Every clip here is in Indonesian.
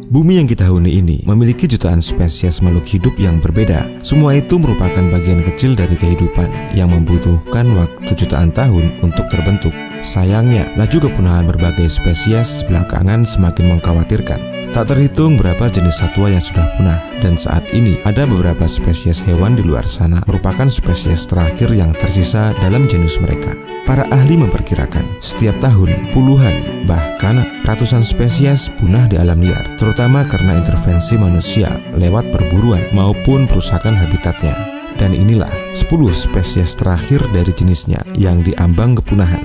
Bumi yang kita huni ini memiliki jutaan spesies makhluk hidup yang berbeda. Semua itu merupakan bagian kecil dari kehidupan yang membutuhkan waktu jutaan tahun untuk terbentuk. Sayangnya, laju kepunahan berbagai spesies belakangan semakin mengkhawatirkan. Tak terhitung berapa jenis satwa yang sudah punah, dan saat ini ada beberapa spesies hewan di luar sana merupakan spesies terakhir yang tersisa dalam genus mereka. Para ahli memperkirakan setiap tahun puluhan bahkan ratusan spesies punah di alam liar, terutama karena intervensi manusia lewat perburuan maupun perusakan habitatnya. Dan inilah 10 spesies terakhir dari jenisnya yang diambang kepunahan.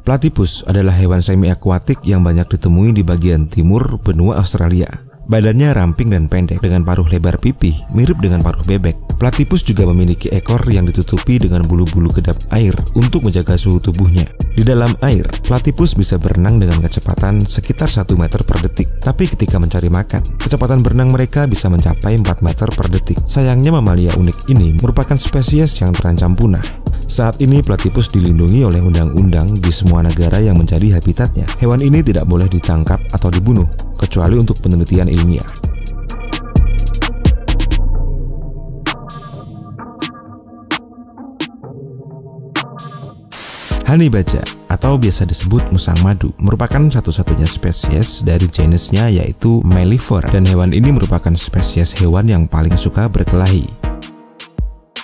Platypus adalah hewan semi-akuatik yang banyak ditemui di bagian timur benua Australia. Badannya ramping dan pendek dengan paruh lebar pipih, mirip dengan paruh bebek. Platypus juga memiliki ekor yang ditutupi dengan bulu-bulu kedap air untuk menjaga suhu tubuhnya. Di dalam air, Platypus bisa berenang dengan kecepatan sekitar 1 meter per detik. Tapi ketika mencari makan, kecepatan berenang mereka bisa mencapai 4 meter per detik. Sayangnya mamalia unik ini merupakan spesies yang terancam punah. Saat ini Platypus dilindungi oleh undang-undang di semua negara yang menjadi habitatnya. Hewan ini tidak boleh ditangkap atau dibunuh, kecuali untuk penelitian ilmiah. Honey Badger atau biasa disebut musang madu merupakan satu-satunya spesies dari jenisnya, yaitu Mellifera, dan hewan ini merupakan spesies hewan yang paling suka berkelahi.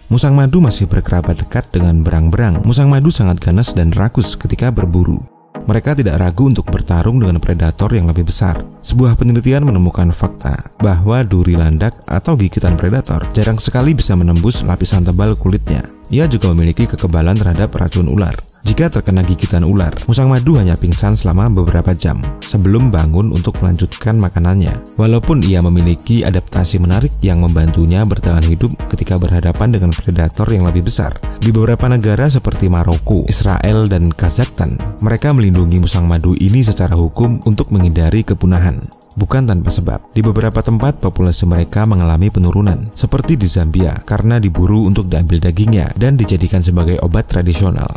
Musang madu masih berkerabat dekat dengan berang-berang. Musang madu sangat ganas dan rakus ketika berburu. Mereka tidak ragu untuk bertarung dengan predator yang lebih besar. Sebuah penelitian menemukan fakta bahwa duri landak atau gigitan predator jarang sekali bisa menembus lapisan tebal kulitnya. Ia juga memiliki kekebalan terhadap racun ular. Jika terkena gigitan ular, musang madu hanya pingsan selama beberapa jam sebelum bangun untuk melanjutkan makanannya. Walaupun ia memiliki adaptasi menarik yang membantunya bertahan hidup ketika berhadapan dengan predator yang lebih besar. Di beberapa negara seperti Maroko, Israel, dan Kazakhstan, mereka melindungi musang madu ini secara hukum untuk menghindari kepunahan. Bukan tanpa sebab, di beberapa tempat populasi mereka mengalami penurunan, seperti di Zambia, karena diburu untuk diambil dagingnya dan dijadikan sebagai obat tradisional.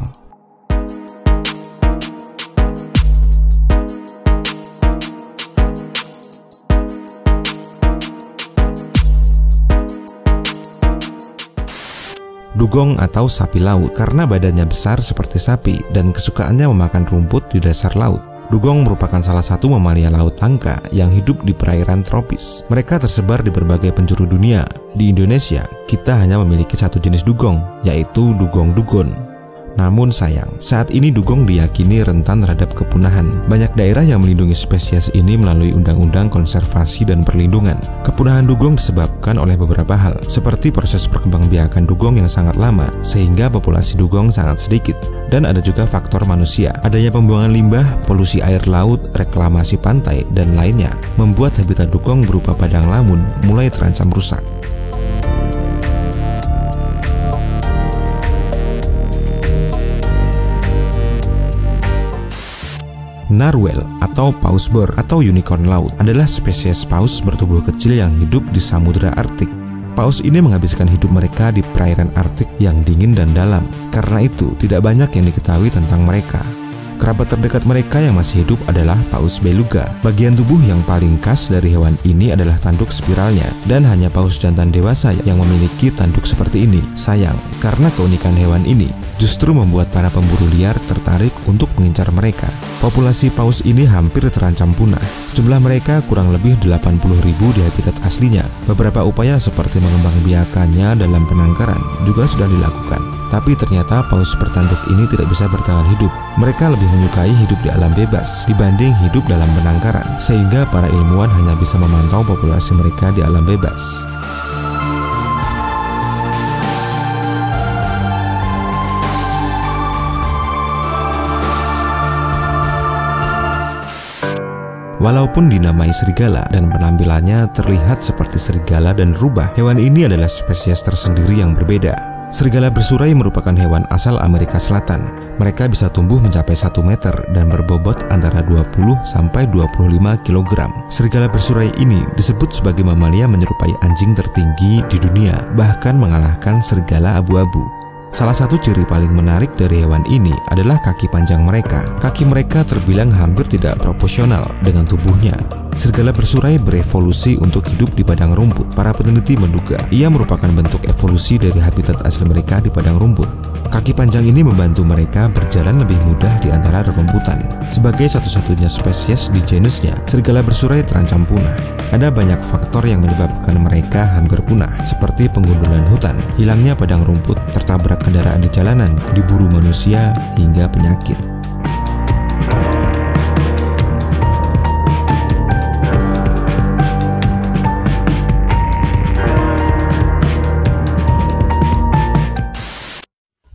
Dugong atau sapi laut karena badannya besar seperti sapi dan kesukaannya memakan rumput di dasar laut. Dugong merupakan salah satu mamalia laut langka yang hidup di perairan tropis. Mereka tersebar di berbagai penjuru dunia. Di Indonesia, kita hanya memiliki satu jenis dugong, yaitu dugong dugon. Namun sayang, saat ini dugong diyakini rentan terhadap kepunahan. Banyak daerah yang melindungi spesies ini melalui undang-undang konservasi dan perlindungan. Kepunahan dugong disebabkan oleh beberapa hal, seperti proses perkembangbiakan dugong yang sangat lama, sehingga populasi dugong sangat sedikit. Dan ada juga faktor manusia, adanya pembuangan limbah, polusi air laut, reklamasi pantai, dan lainnya, membuat habitat dugong berupa padang lamun mulai terancam rusak. Narwhal atau paus bor atau unicorn laut adalah spesies paus bertubuh kecil yang hidup di samudera Arktik. Paus ini menghabiskan hidup mereka di perairan Arktik yang dingin dan dalam. Karena itu, tidak banyak yang diketahui tentang mereka. Kerabat terdekat mereka yang masih hidup adalah paus beluga. Bagian tubuh yang paling khas dari hewan ini adalah tanduk spiralnya, dan hanya paus jantan dewasa yang memiliki tanduk seperti ini. Sayang, karena keunikan hewan ini justru membuat para pemburu liar tertarik untuk mengincar mereka. Populasi paus ini hampir terancam punah. Jumlah mereka kurang lebih 80.000 di habitat aslinya. Beberapa upaya seperti mengembangbiakannya dalam penangkaran juga sudah dilakukan. Tapi ternyata paus bertanduk ini tidak bisa bertahan hidup. Mereka lebih menyukai hidup di alam bebas dibanding hidup dalam penangkaran, sehingga para ilmuwan hanya bisa memantau populasi mereka di alam bebas. Walaupun dinamai serigala dan penampilannya terlihat seperti serigala dan rubah, hewan ini adalah spesies tersendiri yang berbeda. Serigala bersurai merupakan hewan asal Amerika Selatan. Mereka bisa tumbuh mencapai 1 meter dan berbobot antara 20 sampai 25 kg. Serigala bersurai ini disebut sebagai mamalia menyerupai anjing tertinggi di dunia, bahkan mengalahkan serigala abu-abu. Salah satu ciri paling menarik dari hewan ini adalah kaki panjang mereka. Kaki mereka terbilang hampir tidak proporsional dengan tubuhnya. Serigala bersurai berevolusi untuk hidup di padang rumput. Para peneliti menduga ia merupakan bentuk evolusi dari habitat asli mereka di padang rumput. Kaki panjang ini membantu mereka berjalan lebih mudah di antara rerumputan. Sebagai satu-satunya spesies di genusnya, serigala bersurai terancam punah. Ada banyak faktor yang menyebabkan mereka hampir punah, seperti penggundulan hutan, hilangnya padang rumput, tertabrak kendaraan di jalanan, diburu manusia, hingga penyakit.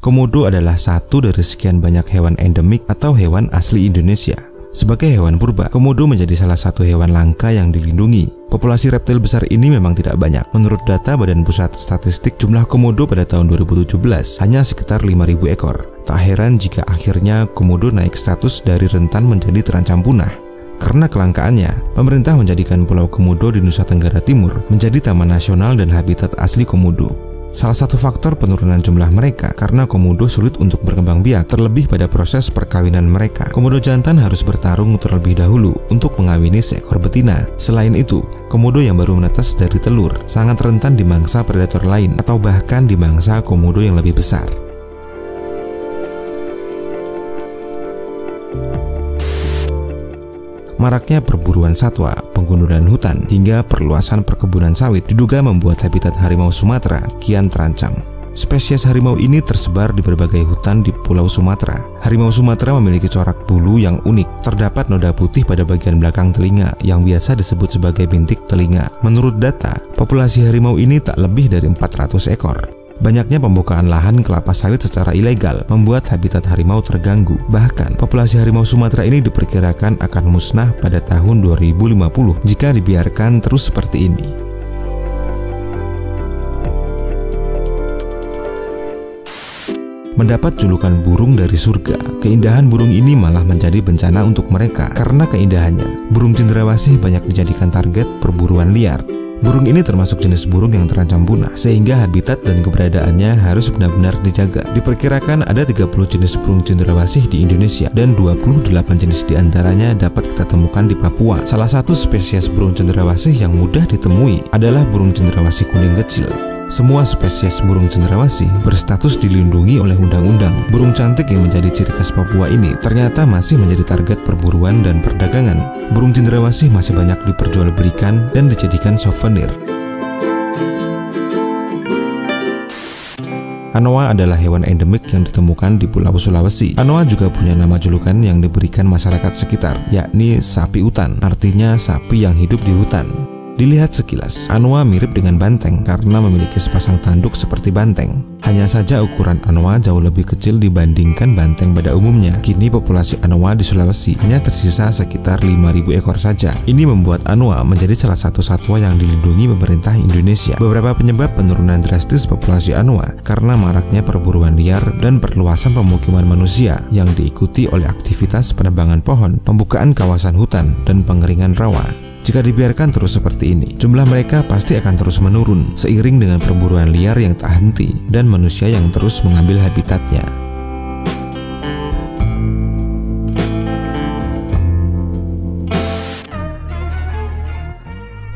Komodo adalah satu dari sekian banyak hewan endemik atau hewan asli Indonesia. Sebagai hewan purba, komodo menjadi salah satu hewan langka yang dilindungi. Populasi reptil besar ini memang tidak banyak. Menurut data Badan Pusat Statistik, jumlah komodo pada tahun 2017 hanya sekitar 5.000 ekor. Tak heran jika akhirnya komodo naik status dari rentan menjadi terancam punah. Karena kelangkaannya, pemerintah menjadikan Pulau Komodo di Nusa Tenggara Timur menjadi taman nasional dan habitat asli komodo. Salah satu faktor penurunan jumlah mereka karena komodo sulit untuk berkembang biak, terlebih pada proses perkawinan mereka. Komodo jantan harus bertarung terlebih dahulu untuk mengawini seekor betina. Selain itu, komodo yang baru menetas dari telur sangat rentan dimangsa predator lain atau bahkan dimangsa komodo yang lebih besar. Maraknya perburuan satwa, penggundulan hutan, hingga perluasan perkebunan sawit diduga membuat habitat harimau Sumatera kian terancam. Spesies harimau ini tersebar di berbagai hutan di Pulau Sumatera. Harimau Sumatera memiliki corak bulu yang unik. Terdapat noda putih pada bagian belakang telinga yang biasa disebut sebagai bintik telinga. Menurut data, populasi harimau ini tak lebih dari 400 ekor. Banyaknya pembukaan lahan kelapa sawit secara ilegal membuat habitat harimau terganggu. Bahkan, populasi harimau Sumatera ini diperkirakan akan musnah pada tahun 2050 jika dibiarkan terus seperti ini. Mendapat julukan burung dari surga, keindahan burung ini malah menjadi bencana untuk mereka. Karena keindahannya, burung cendrawasih banyak dijadikan target perburuan liar. Burung ini termasuk jenis burung yang terancam punah, sehingga habitat dan keberadaannya harus benar-benar dijaga. Diperkirakan ada 30 jenis burung cendrawasih di Indonesia, dan 28 jenis diantaranya dapat kita temukan di Papua. Salah satu spesies burung cendrawasih yang mudah ditemui adalah burung cendrawasih kuning kecil. Semua spesies burung cendrawasih berstatus dilindungi oleh undang-undang. Burung cantik yang menjadi ciri khas Papua ini ternyata masih menjadi target perburuan dan perdagangan. Burung cendrawasih masih banyak diperjualbelikan dan dijadikan souvenir. Anoa adalah hewan endemik yang ditemukan di Pulau Sulawesi. Anoa juga punya nama julukan yang diberikan masyarakat sekitar, yakni sapi hutan, artinya sapi yang hidup di hutan. Dilihat sekilas, anoa mirip dengan banteng karena memiliki sepasang tanduk seperti banteng. Hanya saja ukuran anoa jauh lebih kecil dibandingkan banteng pada umumnya. Kini populasi anoa di Sulawesi hanya tersisa sekitar 5.000 ekor saja. Ini membuat anoa menjadi salah satu satwa yang dilindungi pemerintah Indonesia. Beberapa penyebab penurunan drastis populasi anoa karena maraknya perburuan liar dan perluasan pemukiman manusia yang diikuti oleh aktivitas penebangan pohon, pembukaan kawasan hutan, dan pengeringan rawa. Jika dibiarkan terus seperti ini, jumlah mereka pasti akan terus menurun seiring dengan perburuan liar yang tak henti dan manusia yang terus mengambil habitatnya.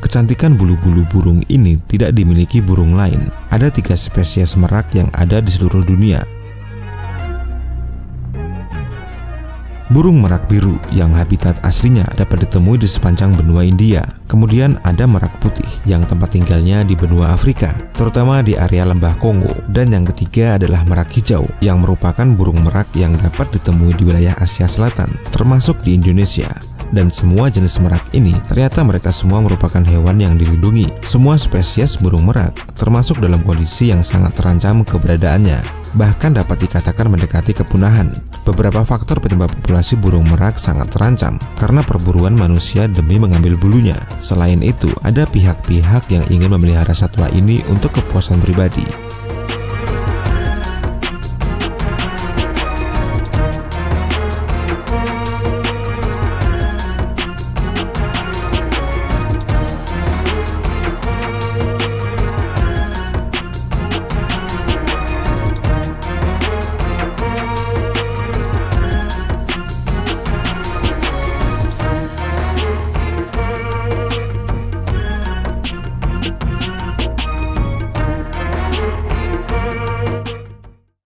Kecantikan bulu-bulu burung ini tidak dimiliki burung lain. Ada 3 spesies merak yang ada di seluruh dunia. Burung merak biru yang habitat aslinya dapat ditemui di sepanjang benua India. Kemudian ada merak putih yang tempat tinggalnya di benua Afrika, terutama di area lembah Kongo. Dan yang ketiga adalah merak hijau yang merupakan burung merak yang dapat ditemui di wilayah Asia Selatan, termasuk di Indonesia. Dan semua jenis merak ini ternyata mereka semua merupakan hewan yang dilindungi. Semua spesies burung merak termasuk dalam kondisi yang sangat terancam keberadaannya, bahkan dapat dikatakan mendekati kepunahan. Beberapa faktor penyebab populasi burung merak sangat terancam karena perburuan manusia demi mengambil bulunya. Selain itu, ada pihak-pihak yang ingin memelihara satwa ini untuk kepuasan pribadi.